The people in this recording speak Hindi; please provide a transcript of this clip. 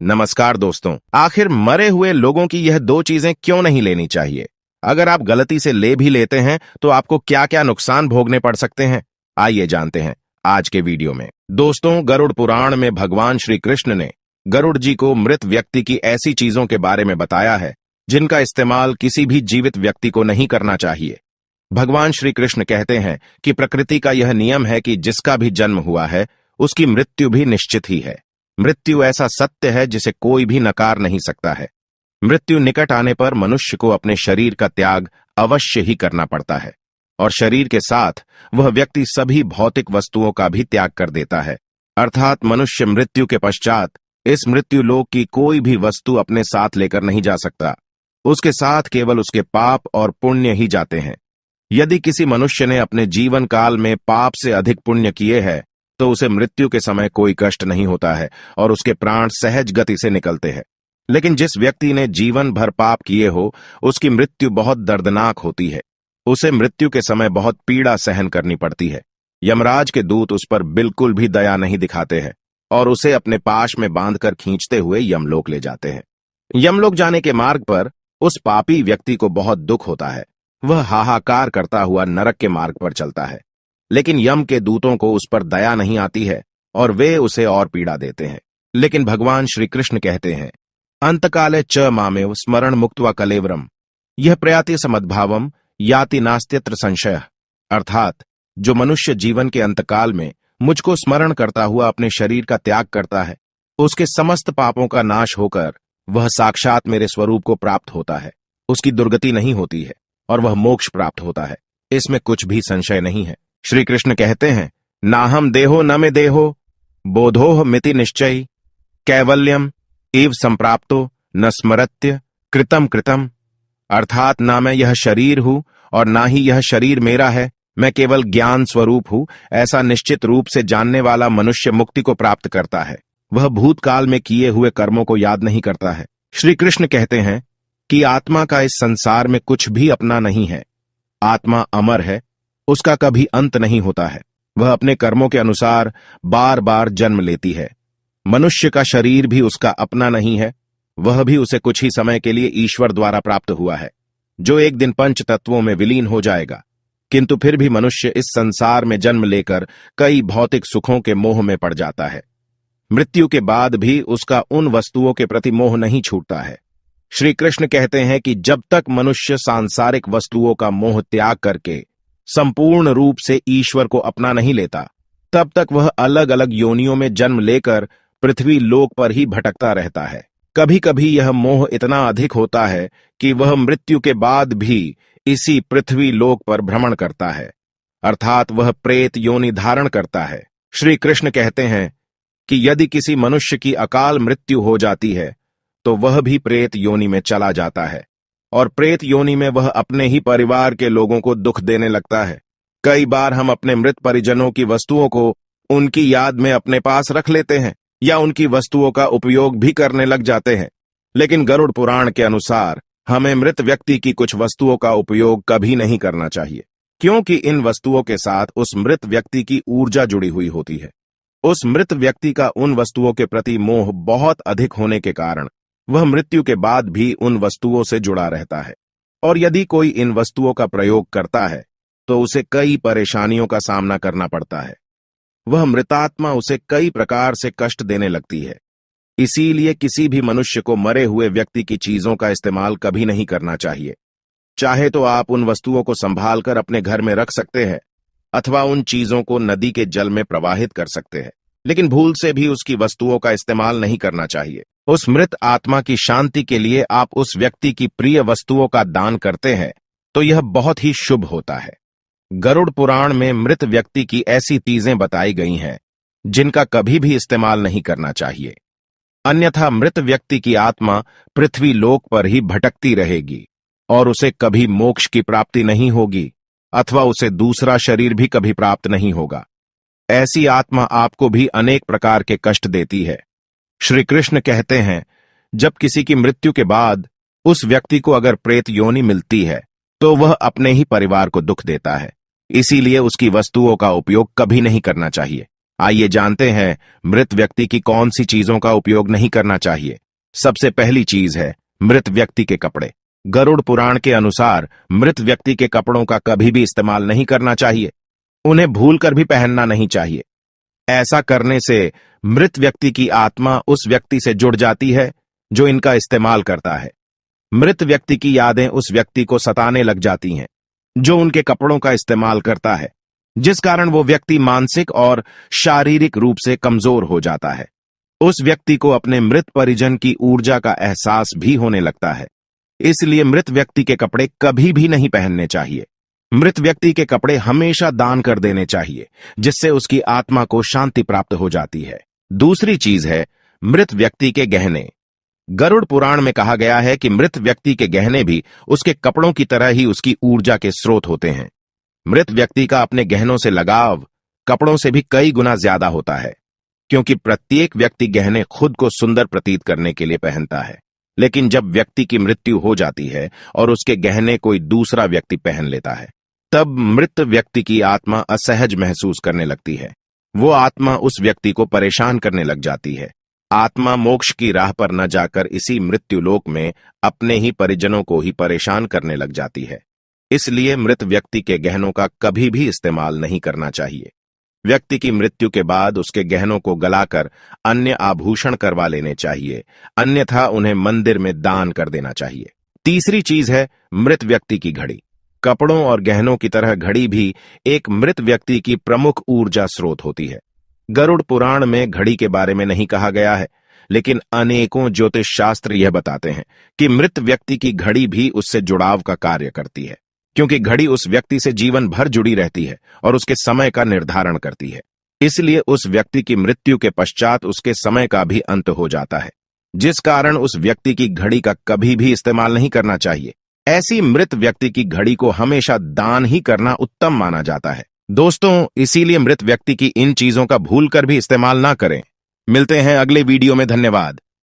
नमस्कार दोस्तों। आखिर मरे हुए लोगों की यह दो चीजें क्यों नहीं लेनी चाहिए? अगर आप गलती से ले भी लेते हैं तो आपको क्या क्या नुकसान भोगने पड़ सकते हैं, आइए जानते हैं आज के वीडियो में। दोस्तों, गरुड़ पुराण में भगवान श्री कृष्ण ने गरुड़ जी को मृत व्यक्ति की ऐसी चीजों के बारे में बताया है जिनका इस्तेमाल किसी भी जीवित व्यक्ति को नहीं करना चाहिए। भगवान श्री कृष्ण कहते हैं कि प्रकृति का यह नियम है कि जिसका भी जन्म हुआ है उसकी मृत्यु भी निश्चित ही है। मृत्यु ऐसा सत्य है जिसे कोई भी नकार नहीं सकता है। मृत्यु निकट आने पर मनुष्य को अपने शरीर का त्याग अवश्य ही करना पड़ता है और शरीर के साथ वह व्यक्ति सभी भौतिक वस्तुओं का भी त्याग कर देता है। अर्थात मनुष्य मृत्यु के पश्चात इस मृत्यु लोक की कोई भी वस्तु अपने साथ लेकर नहीं जा सकता। उसके साथ केवल उसके पाप और पुण्य ही जाते हैं। यदि किसी मनुष्य ने अपने जीवन काल में पाप से अधिक पुण्य किए हैं तो उसे मृत्यु के समय कोई कष्ट नहीं होता है और उसके प्राण सहज गति से निकलते हैं। लेकिन जिस व्यक्ति ने जीवन भर पाप किए हो उसकी मृत्यु बहुत दर्दनाक होती है। उसे मृत्यु के समय बहुत पीड़ा सहन करनी पड़ती है। यमराज के दूत उस पर बिल्कुल भी दया नहीं दिखाते हैं और उसे अपने पाश में बांधकर खींचते हुए यमलोक ले जाते हैं। यमलोक जाने के मार्ग पर उस पापी व्यक्ति को बहुत दुख होता है। वह हाहाकार करता हुआ नरक के मार्ग पर चलता है, लेकिन यम के दूतों को उस पर दया नहीं आती है और वे उसे और पीड़ा देते हैं। लेकिन भगवान श्री कृष्ण कहते हैं, अंतकाले च मामेव स्मरण मुक्त्वा कलेवरम यह प्रयाति समद्भावम याति नास्त्यत्र संशय। अर्थात जो मनुष्य जीवन के अंतकाल में मुझको स्मरण करता हुआ अपने शरीर का त्याग करता है उसके समस्त पापों का नाश होकर वह साक्षात मेरे स्वरूप को प्राप्त होता है। उसकी दुर्गति नहीं होती है और वह मोक्ष प्राप्त होता है। इसमें कुछ भी संशय नहीं है। श्री कृष्ण कहते हैं, नाहम देहो न में देहो बोधोह मिति निश्चय कैवल्यम एव संप्राप्तो न स्मरत्य कृतम कृतम। अर्थात ना मैं यह शरीर हूं और ना ही यह शरीर मेरा है, मैं केवल ज्ञान स्वरूप हूं। ऐसा निश्चित रूप से जानने वाला मनुष्य मुक्ति को प्राप्त करता है। वह भूतकाल में किए हुए कर्मों को याद नहीं करता है। श्री कृष्ण कहते हैं कि आत्मा का इस संसार में कुछ भी अपना नहीं है। आत्मा अमर है, उसका कभी अंत नहीं होता है। वह अपने कर्मों के अनुसार बार बार जन्म लेती है। मनुष्य का शरीर भी उसका अपना नहीं है, वह भी उसे कुछ ही समय के लिए ईश्वर द्वारा प्राप्त हुआ है, जो एक दिन पंच तत्वों में विलीन हो जाएगा। किंतु फिर भी मनुष्य इस संसार में जन्म लेकर कई भौतिक सुखों के मोह में पड़ जाता है। मृत्यु के बाद भी उसका उन वस्तुओं के प्रति मोह नहीं छूटता है। श्री कृष्ण कहते हैं कि जब तक मनुष्य सांसारिक वस्तुओं का मोह त्याग करके संपूर्ण रूप से ईश्वर को अपना नहीं लेता, तब तक वह अलग अलग योनियों में जन्म लेकर पृथ्वी लोक पर ही भटकता रहता है। कभी कभी यह मोह इतना अधिक होता है कि वह मृत्यु के बाद भी इसी पृथ्वी लोक पर भ्रमण करता है, अर्थात वह प्रेत योनि धारण करता है। श्री कृष्ण कहते हैं कि यदि किसी मनुष्य की अकाल मृत्यु हो जाती है तो वह भी प्रेत योनि में चला जाता है और प्रेत योनि में वह अपने ही परिवार के लोगों को दुख देने लगता है। कई बार हम अपने मृत परिजनों की वस्तुओं को उनकी याद में अपने पास रख लेते हैं या उनकी वस्तुओं का उपयोग भी करने लग जाते हैं। लेकिन गरुड़ पुराण के अनुसार हमें मृत व्यक्ति की कुछ वस्तुओं का उपयोग कभी नहीं करना चाहिए, क्योंकि इन वस्तुओं के साथ उस मृत व्यक्ति की ऊर्जा जुड़ी हुई होती है। उस मृत व्यक्ति का उन वस्तुओं के प्रति मोह बहुत अधिक होने के कारण वह मृत्यु के बाद भी उन वस्तुओं से जुड़ा रहता है और यदि कोई इन वस्तुओं का प्रयोग करता है तो उसे कई परेशानियों का सामना करना पड़ता है। वह मृतात्मा उसे कई प्रकार से कष्ट देने लगती है। इसीलिए किसी भी मनुष्य को मरे हुए व्यक्ति की चीजों का इस्तेमाल कभी नहीं करना चाहिए। चाहे तो आप उन वस्तुओं को संभाल कर अपने घर में रख सकते हैं अथवा उन चीजों को नदी के जल में प्रवाहित कर सकते हैं, लेकिन भूल से भी उसकी वस्तुओं का इस्तेमाल नहीं करना चाहिए। उस मृत आत्मा की शांति के लिए आप उस व्यक्ति की प्रिय वस्तुओं का दान करते हैं तो यह बहुत ही शुभ होता है। गरुड़ पुराण में मृत व्यक्ति की ऐसी चीजें बताई गई हैं जिनका कभी भी इस्तेमाल नहीं करना चाहिए, अन्यथा मृत व्यक्ति की आत्मा पृथ्वी लोक पर ही भटकती रहेगी और उसे कभी मोक्ष की प्राप्ति नहीं होगी अथवा उसे दूसरा शरीर भी कभी प्राप्त नहीं होगा। ऐसी आत्मा आपको भी अनेक प्रकार के कष्ट देती है। श्री कृष्ण कहते हैं, जब किसी की मृत्यु के बाद उस व्यक्ति को अगर प्रेत योनि मिलती है तो वह अपने ही परिवार को दुख देता है। इसीलिए उसकी वस्तुओं का उपयोग कभी नहीं करना चाहिए। आइए जानते हैं मृत व्यक्ति की कौन सी चीजों का उपयोग नहीं करना चाहिए। सबसे पहली चीज है मृत व्यक्ति के कपड़े। गरुड़ पुराण के अनुसार मृत व्यक्ति के कपड़ों का कभी भी इस्तेमाल नहीं करना चाहिए। उन्हें भूलकर भी पहनना नहीं चाहिए। ऐसा करने से मृत व्यक्ति की आत्मा उस व्यक्ति से जुड़ जाती है जो इनका इस्तेमाल करता है। मृत व्यक्ति की यादें उस व्यक्ति को सताने लग जाती हैं जो उनके कपड़ों का इस्तेमाल करता है, जिस कारण वो व्यक्ति मानसिक और शारीरिक रूप से कमजोर हो जाता है। उस व्यक्ति को अपने मृत परिजन की ऊर्जा का एहसास भी होने लगता है। इसलिए मृत व्यक्ति के कपड़े कभी भी नहीं पहनने चाहिए। मृत व्यक्ति के कपड़े हमेशा दान कर देने चाहिए, जिससे उसकी आत्मा को शांति प्राप्त हो जाती है। दूसरी चीज है मृत व्यक्ति के गहने। गरुड़ पुराण में कहा गया है कि मृत व्यक्ति के गहने भी उसके कपड़ों की तरह ही उसकी ऊर्जा के स्रोत होते हैं। मृत व्यक्ति का अपने गहनों से लगाव कपड़ों से भी कई गुना ज्यादा होता है, क्योंकि प्रत्येक व्यक्ति गहने खुद को सुंदर प्रतीत करने के लिए पहनता है। लेकिन जब व्यक्ति की मृत्यु हो जाती है और उसके गहने कोई दूसरा व्यक्ति पहन लेता है, तब मृत व्यक्ति की आत्मा असहज महसूस करने लगती है। वो आत्मा उस व्यक्ति को परेशान करने लग जाती है। आत्मा मोक्ष की राह पर न जाकर इसी मृत्युलोक में अपने ही परिजनों को ही परेशान करने लग जाती है। इसलिए मृत व्यक्ति के गहनों का कभी भी इस्तेमाल नहीं करना चाहिए। व्यक्ति की मृत्यु के बाद उसके गहनों को गलाकर अन्य आभूषण करवा लेने चाहिए, अन्यथा उन्हें मंदिर में दान कर देना चाहिए। तीसरी चीज है मृत व्यक्ति की घड़ी। कपड़ों और गहनों की तरह घड़ी भी एक मृत व्यक्ति की प्रमुख ऊर्जा स्रोत होती है। गरुड़ पुराण में घड़ी के बारे में नहीं कहा गया है, लेकिन अनेकों ज्योतिष शास्त्र यह बताते हैं कि मृत व्यक्ति की घड़ी भी उससे जुड़ाव का कार्य करती है, क्योंकि घड़ी उस व्यक्ति से जीवन भर जुड़ी रहती है और उसके समय का निर्धारण करती है। इसलिए उस व्यक्ति की मृत्यु के पश्चात उसके समय का भी अंत हो जाता है, जिस कारण उस व्यक्ति की घड़ी का कभी भी इस्तेमाल नहीं करना चाहिए। ऐसी मृत व्यक्ति की घड़ी को हमेशा दान ही करना उत्तम माना जाता है। दोस्तों, इसीलिए मृत व्यक्ति की इन चीजों का भूलकर भी इस्तेमाल ना करें। मिलते हैं अगले वीडियो में। धन्यवाद।